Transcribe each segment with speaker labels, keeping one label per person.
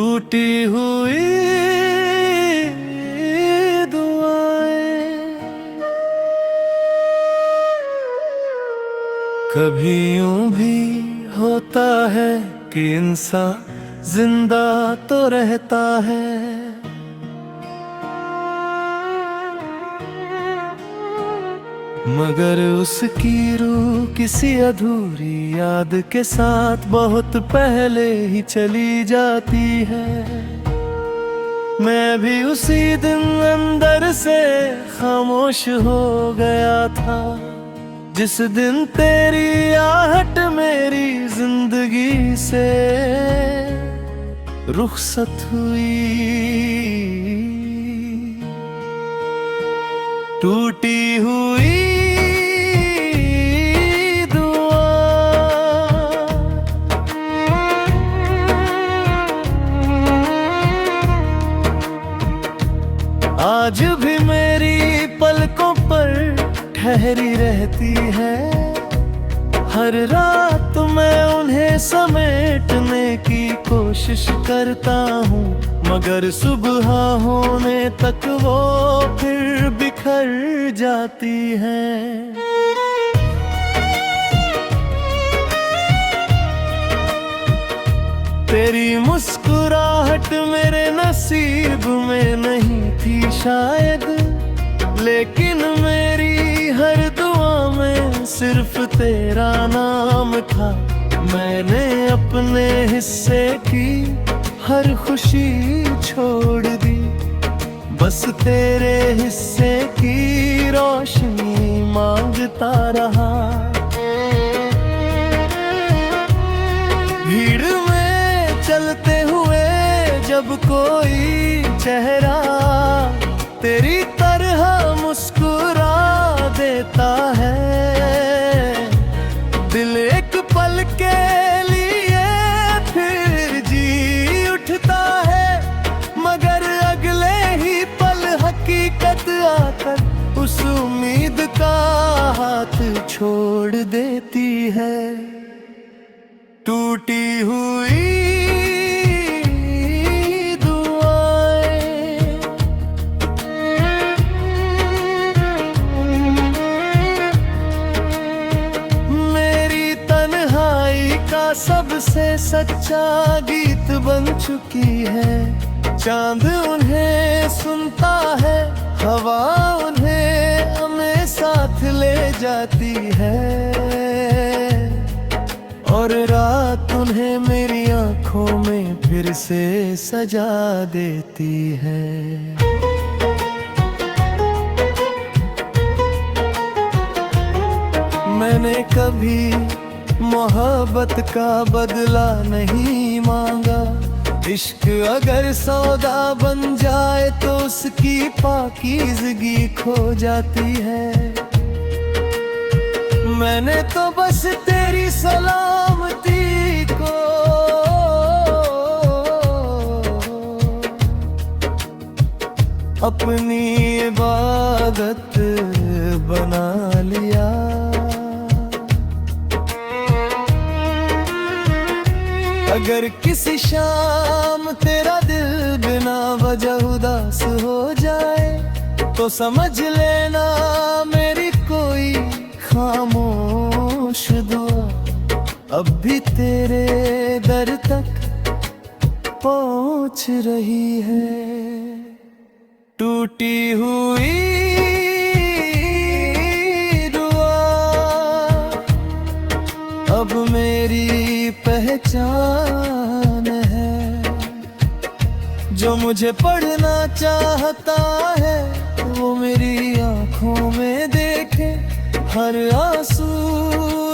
Speaker 1: टूटी हुई दुआएं। कभी यूं भी होता है कि इंसान जिंदा तो रहता है, मगर उसकी रूह किसी अधूरी याद के साथ बहुत पहले ही चली जाती है। मैं भी उसी दिन अंदर से खामोश हो गया था, जिस दिन तेरी आहट मेरी जिंदगी से रुखसत हुई। टूटी हुई आज भी मेरी पलकों पर ठहरी रहती है। हर रात मैं उन्हें समेटने की कोशिश करता हूँ, मगर सुबह होने तक वो फिर बिखर जाती हैं। तेरी मुस्कुराहट मेरे नसीब में नहीं थी शायद, लेकिन मेरी हर दुआ में सिर्फ तेरा नाम था। मैंने अपने हिस्से की हर खुशी छोड़ दी, बस तेरे हिस्से की रोशनी मांगता रहा। भीड़ में चलते हुए जब कोई चेहरा तेरी तरह मुस्कुरा देता है, दिल एक पल के लिए फिर जी उठता है, मगर अगले ही पल हकीकत आकर उस उम्मीद का हाथ छोड़ देती है। टूटी हुई सबसे सच्चा गीत बन चुकी है। चांद उन्हें सुनता है, हवा उन्हें हमें साथ ले जाती है, और रात उन्हें मेरी आंखों में फिर से सजा देती है। मैंने कभी मोहब्बत का बदला नहीं मांगा, इश्क अगर सौदा बन जाए तो उसकी पाकीज़गी खो जाती है। मैंने तो बस तेरी सलामती को अपनी इबादत बना लिया। अगर किसी शाम तेरा दिल बिना वजह उदास हो जाए, तो समझ लेना मेरी कोई खामोश दुआ अब भी तेरे दर तक पहुंच रही है। टूटी हुई अब मेरी पहचान है। जो मुझे पढ़ना चाहता है वो मेरी आंखों में देखे, हर आंसू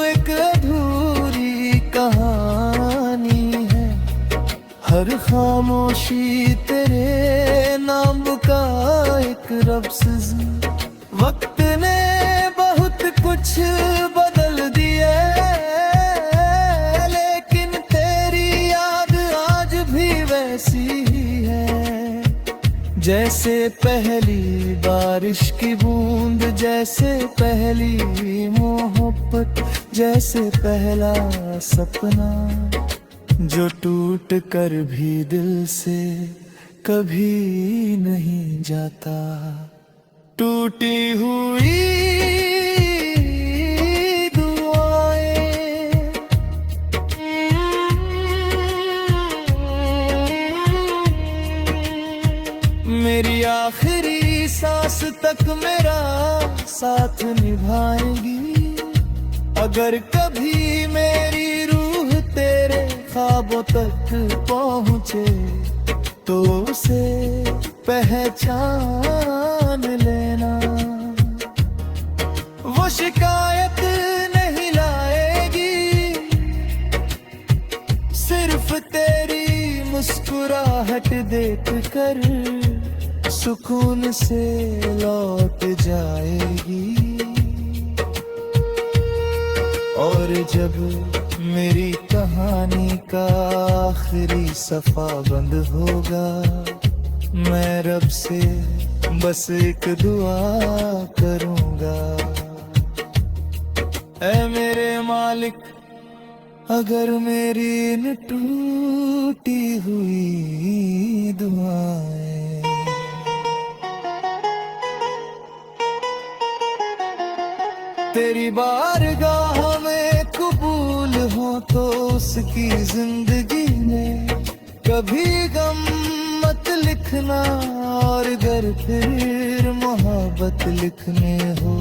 Speaker 1: एक अधूरी कहानी है, हर खामोशी तेरे नाम का एक लफ्ज़। वक्त ने बहुत कुछ बदल दिया, जैसे पहली बारिश की बूंद, जैसे पहली मोहब्बत, जैसे पहला सपना। जो टूट कर भी दिल से कभी नहीं जाता। टूटी हुई दुआएं मेरी आखिरी सांस तक मेरा साथ निभाएगी। अगर कभी मेरी रूह तेरे ख्वाबों तक पहुँचे तो उसे पहचान लेना। वो शिकायत नहीं लाएगी, सिर्फ तेरी मुस्कुराहट देख कर सुकून से लौट जाएगी। और जब मेरी कहानी का आखिरी सफा बंद होगा, मैं रब से बस एक दुआ करूंगा। ऐ मेरे मालिक, अगर मेरी इन टूटी हुई दुआएं तेरी बारगाह में कबूल हो तो उसकी जिंदगी में कभी गम मत लिखना। और अगर फिर मोहब्बत लिखने हो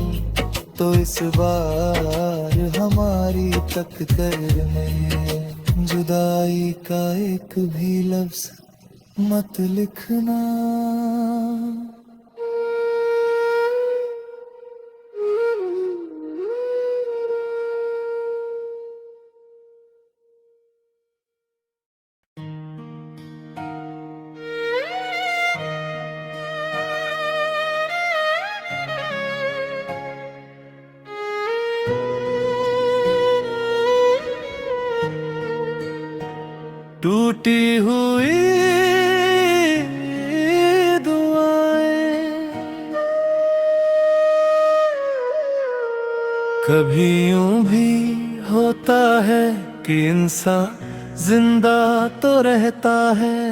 Speaker 1: तो इस बार हमारी तकदीर में जुदाई का एक भी लफ्ज मत लिखना। टूटी हुई दुआएं कभी यूं भी होता है कि इंसान जिंदा तो रहता है,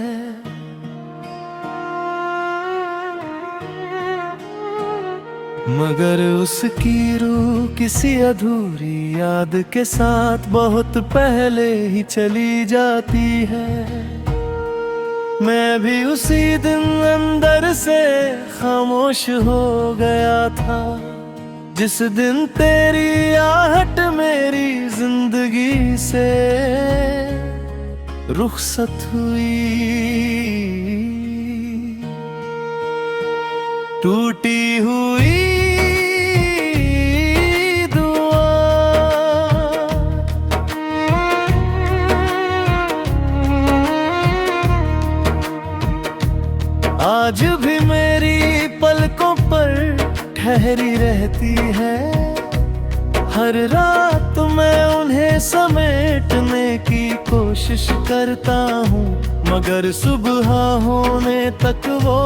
Speaker 1: मगर उसकी रूह किसी अधूरी याद के साथ बहुत पहले ही चली जाती है। मैं भी उसी दिन अंदर से खामोश हो गया था, जिस दिन तेरी आहट मेरी जिंदगी से रुखसत हुई। टूटी हुई आज भी मेरी पलकों पर ठहरी रहती है। हर रात मैं उन्हें समेटने की कोशिश करता हूँ, मगर सुबह होने तक वो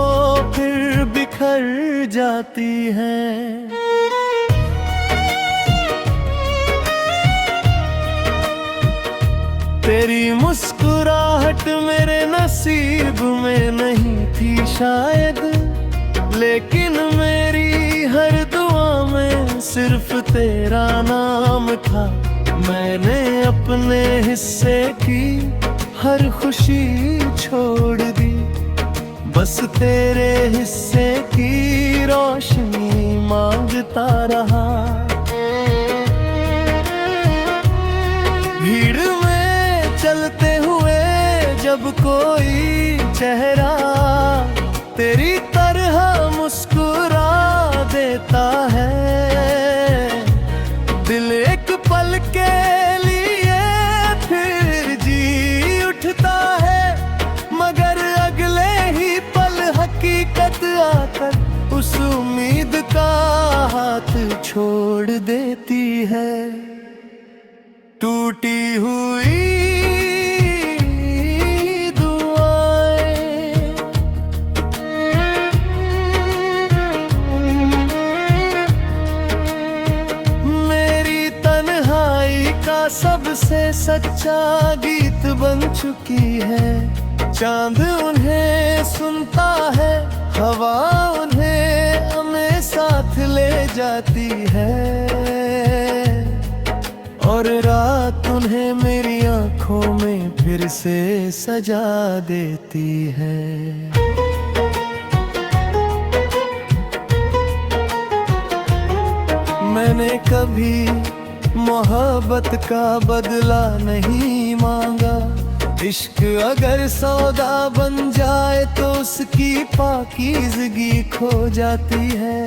Speaker 1: फिर बिखर जाती हैं। तेरी मुस्कुराहट मेरे नसीब में नहीं थी शायद, लेकिन मेरी हर दुआ में सिर्फ तेरा नाम था। मैंने अपने हिस्से की हर खुशी छोड़ दी, बस तेरे हिस्से की रोशनी मांगता रहा। भीड़ में चलते हुए जब कोई चेहरा तेरी तरह मुस्कुरा देता है, दिल एक पल के लिए फिर जी उठता है। मगर अगले ही पल हकीकत आकर उस उम्मीद का हाथ छोड़ देती है। टूटी हुई सबसे सच्चा गीत बन चुकी है। चांद उन्हें सुनता है, हवा उन्हें हमें साथ ले जाती है, और रात उन्हें मेरी आंखों में फिर से सजा देती है। मैंने कभी मोहब्बत का बदला नहीं मांगा। इश्क अगर सौदा बन जाए तो उसकी पाकीज़गी खो जाती है।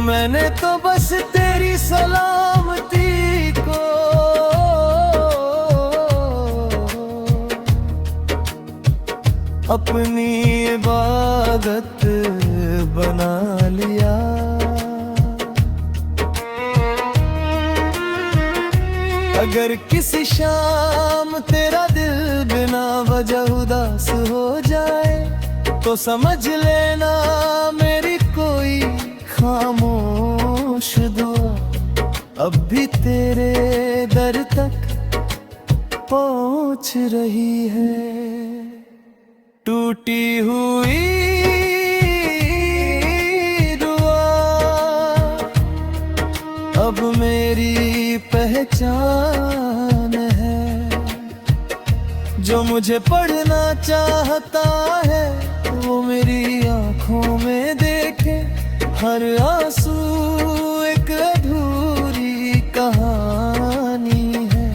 Speaker 1: मैंने तो बस तेरी सलामती को अपनी इबादत बना लिया। अगर किसी शाम तेरा दिल बिना वजह उदास हो जाए तो समझ लेना मेरी कोई खामोश दुआ अब भी तेरे दर तक पहुंच रही है। टूटी हुई दुआ अब मेरी पहचान है। जो मुझे पढ़ना चाहता है वो मेरी आंखों में देखे। हर आंसू एक अधूरी कहानी है,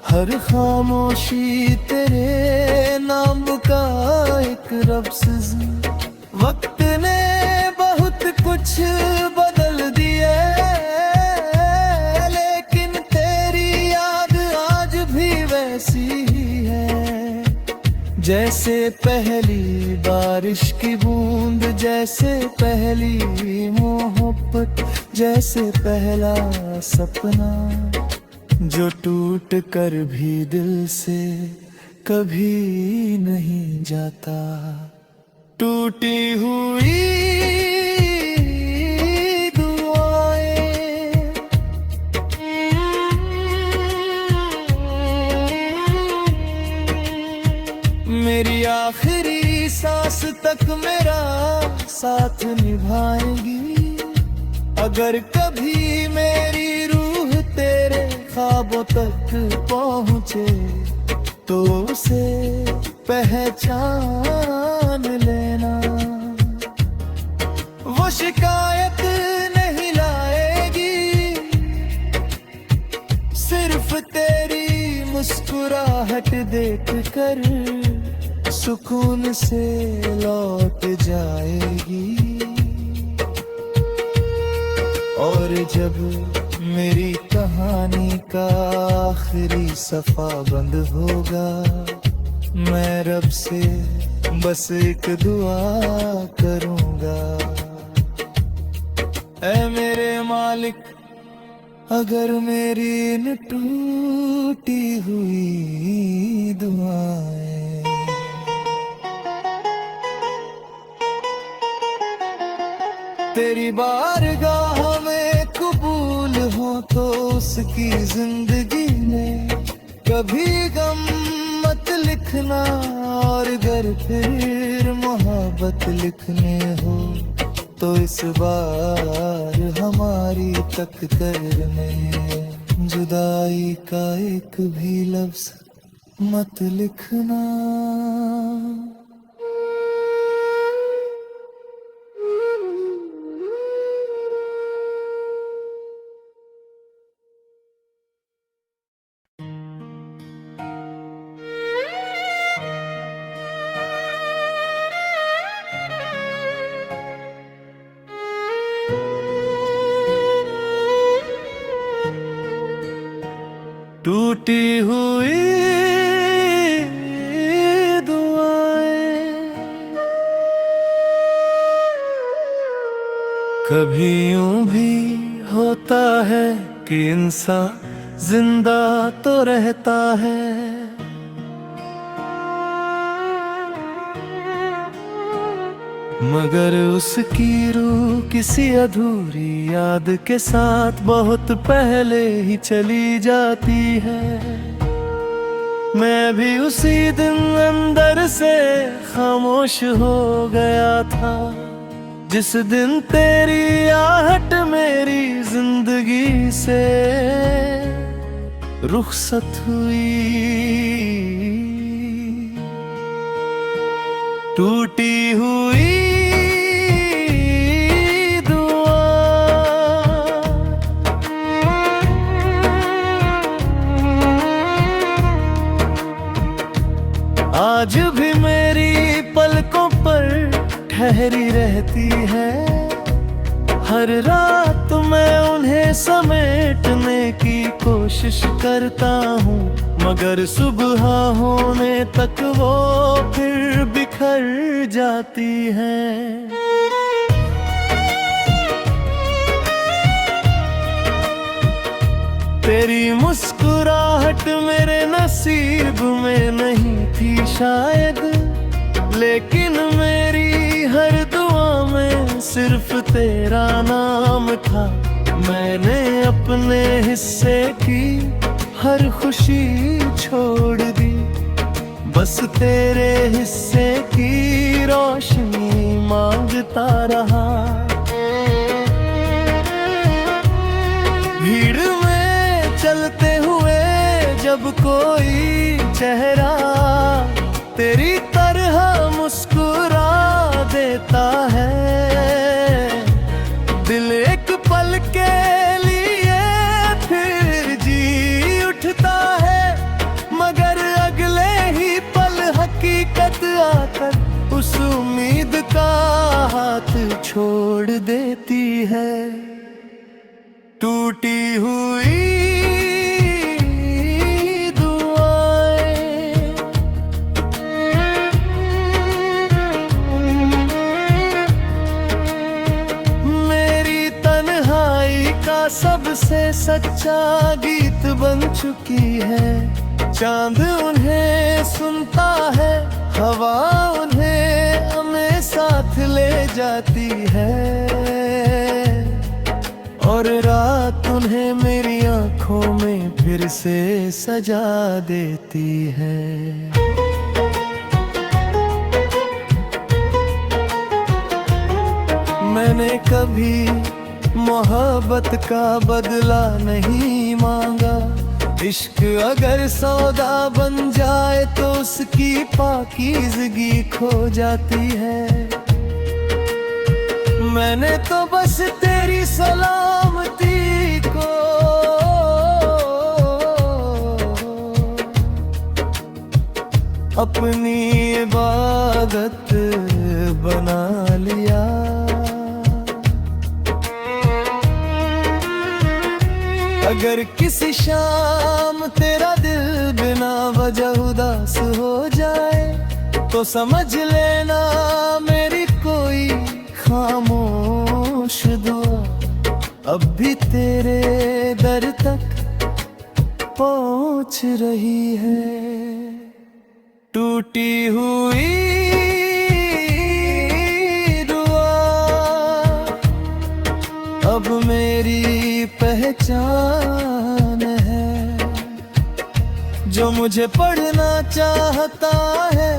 Speaker 1: हर खामोशी तेरे नाम का एक रब्स। वक्त ने बहुत कुछ बदल दिया, लेकिन तेरी याद आज भी वैसी ही है। जैसे पहली बारिश की बूंद, जैसे पहली मोहब्बत, जैसे पहला सपना जो टूट कर भी दिल से कभी नहीं जाता। टूटी हुई दुआएं मेरी आखिरी सांस तक मेरा साथ निभाएंगी। अगर कभी मेरी रूह तेरे ख्वाबों तक पहुँचे तो उसे पहचान लेना। वो शिकायत नहीं लाएगी, सिर्फ तेरी मुस्कुराहट देख कर सुकून से लौट जाएगी। और जब मेरी कहानी का आखिरी सफा बंद होगा, मैं रब से बस एक दुआ करूंगा। ऐ मेरे मालिक, अगर मेरी इन टूटी हुई दुआएं तेरी बारगाह में कबूल हो तो उसकी जिंदगी में कभी गम मत लिखना। और अगर फिर मोहब्बत लिखने हो तो इस बार हमारी तकदीर में जुदाई का एक भी लफ्ज मत लिखना। टूटी हुई दुआएं कभी यूं भी होता है कि इंसान जिंदा तो रहता है, मगर उसकी रूह किसी अधूरी याद के साथ बहुत पहले ही चली जाती है। मैं भी उसी दिन अंदर से खामोश हो गया था, जिस दिन तेरी आहट मेरी जिंदगी से रुखसत हुई। टूटी हुई दुआ आज भी मेरी पलकों पर ठहरी रहती है। हर रात मैं उन्हें समेटने की कोशिश करता हूँ, मगर सुबह होने तक वो फिर बिखर जाती हैं। तेरी मुस्कुराहट मेरे नसीब में नहीं थी शायद, लेकिन मेरी हर दुआ में सिर्फ तेरा नाम था। मैंने अपने हिस्से की हर खुशी छोड़ दी, बस तेरे हिस्से की रोशनी मांगता रहा। भीड़ में चलते हुए जब कोई चेहरा तेरी तरह मुस्कुरा देता है, दिल एक पल के लिए फिर जी उठता है। मगर अगले ही पल हकीकत आकर उस उम्मीद का हाथ छोड़ देती है। टूटी हुई सबसे सच्चा गीत बन चुकी है। चांद उन्हें सुनता है, हवा उन्हें हमें साथ ले जाती है, और रात उन्हें मेरी आंखों में फिर से सजा देती है। मैंने कभी मोहब्बत का बदला नहीं मांगा, इश्क अगर सौदा बन जाए तो उसकी पाकीज़गी खो जाती है। मैंने तो बस तेरी सलामती को अपनी इबादत बना लिया। अगर किसी शाम तेरा दिल बिना वजह उदास हो जाए, तो समझ लेना मेरी कोई खामोश दुआ अब भी तेरे दर तक पहुंच रही है। टूटी हुई अब मेरी पहचान है। जो मुझे पढ़ना चाहता है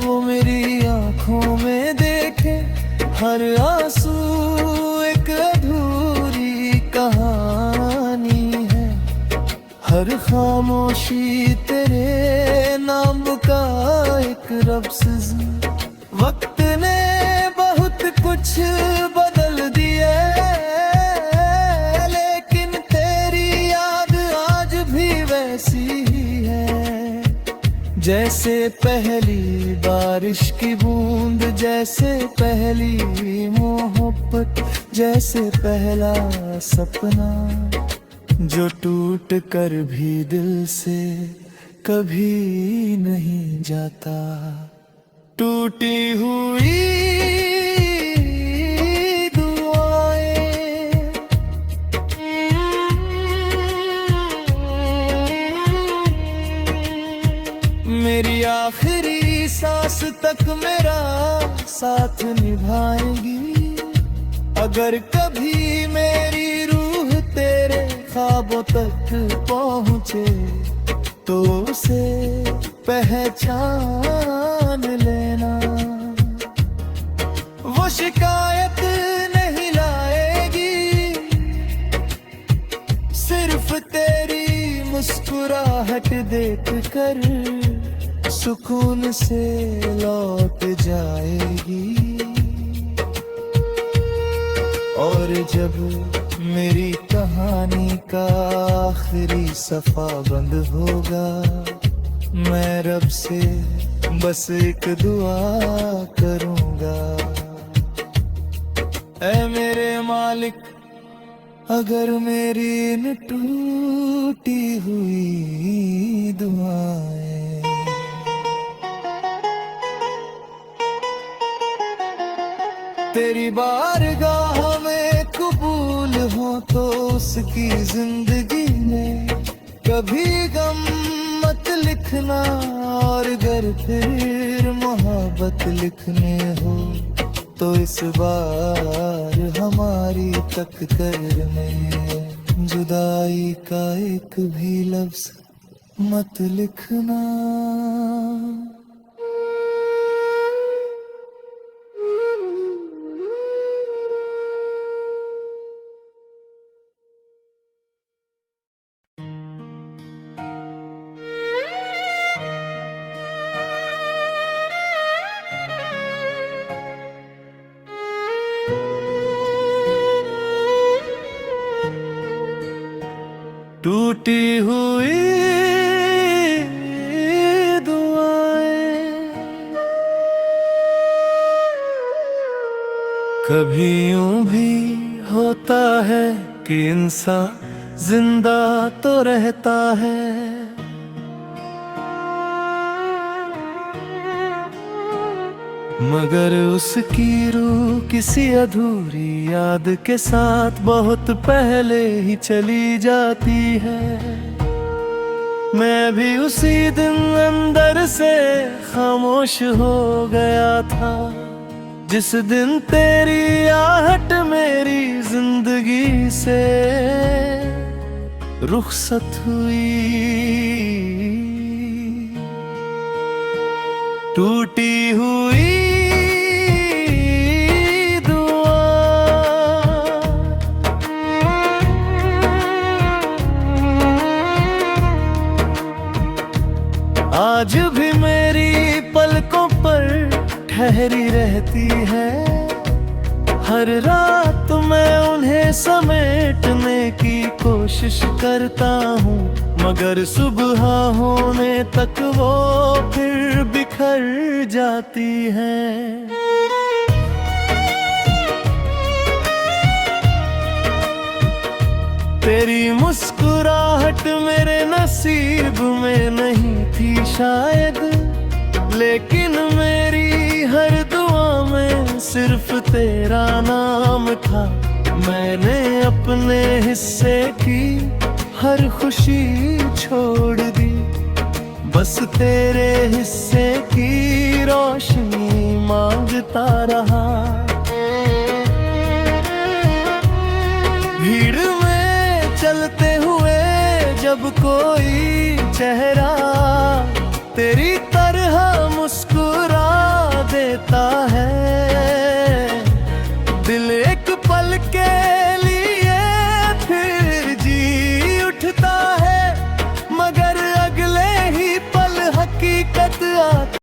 Speaker 1: वो मेरी आंखों में देखे, हर आंसू एक अधूरी कहानी है, हर खामोशी तेरे नाम का एक रब्ज़। वक्त ने बहुत कुछ बदल दिया, जैसे पहली बारिश की बूंद, जैसे पहली मोहब्बत, जैसे पहला सपना जो टूट कर भी दिल से कभी नहीं जाता। टूटी हुई मेरी आखिरी सांस तक मेरा साथ निभाएंगी। अगर कभी मेरी रूह तेरे ख्वाबों तक पहुँचे तो उसे पहचान लेना। वो शिकायत नहीं लाएगी, सिर्फ तेरी मुस्कुराहट देख कर सुकून से लौट जाएगी। और जब मेरी कहानी का आखिरी सफा बंद होगा, मैं रब से बस एक दुआ करूंगा। ऐ मेरे मालिक, अगर मेरी इन टूटी हुई दुआएं तेरी बारगाह में कबूल हो, तो उसकी जिंदगी में कभी गम मत लिखना। और अगर फिर मोहब्बत लिखने हो, तो इस बार हमारी तकदीर में जुदाई का एक भी लफ्ज मत लिखना। टूटी हुई दुआएं कभी यूं भी होता है कि इंसान जिंदा तो रहता है, मगर उसकी रूह किसी अधूरी याद के साथ बहुत पहले ही चली जाती है। मैं भी उसी दिन अंदर से खामोश हो गया था, जिस दिन तेरी आहट मेरी जिंदगी से रुखसत हुई। टूटी हुई आज भी मेरी पलकों पर ठहरी रहती है। हर रात मैं उन्हें समेटने की कोशिश करता हूँ, मगर सुबह होने तक वो फिर बिखर जाती हैं। तेरी मुस्कुराहट मेरे नसीब में नहीं थी शायद, लेकिन मेरी हर दुआ में सिर्फ तेरा नाम था। मैंने अपने हिस्से की हर खुशी छोड़ दी, बस तेरे हिस्से की रोशनी मांगता रहा। भीड़ में चलते हुए जब कोई चेहरा तेरी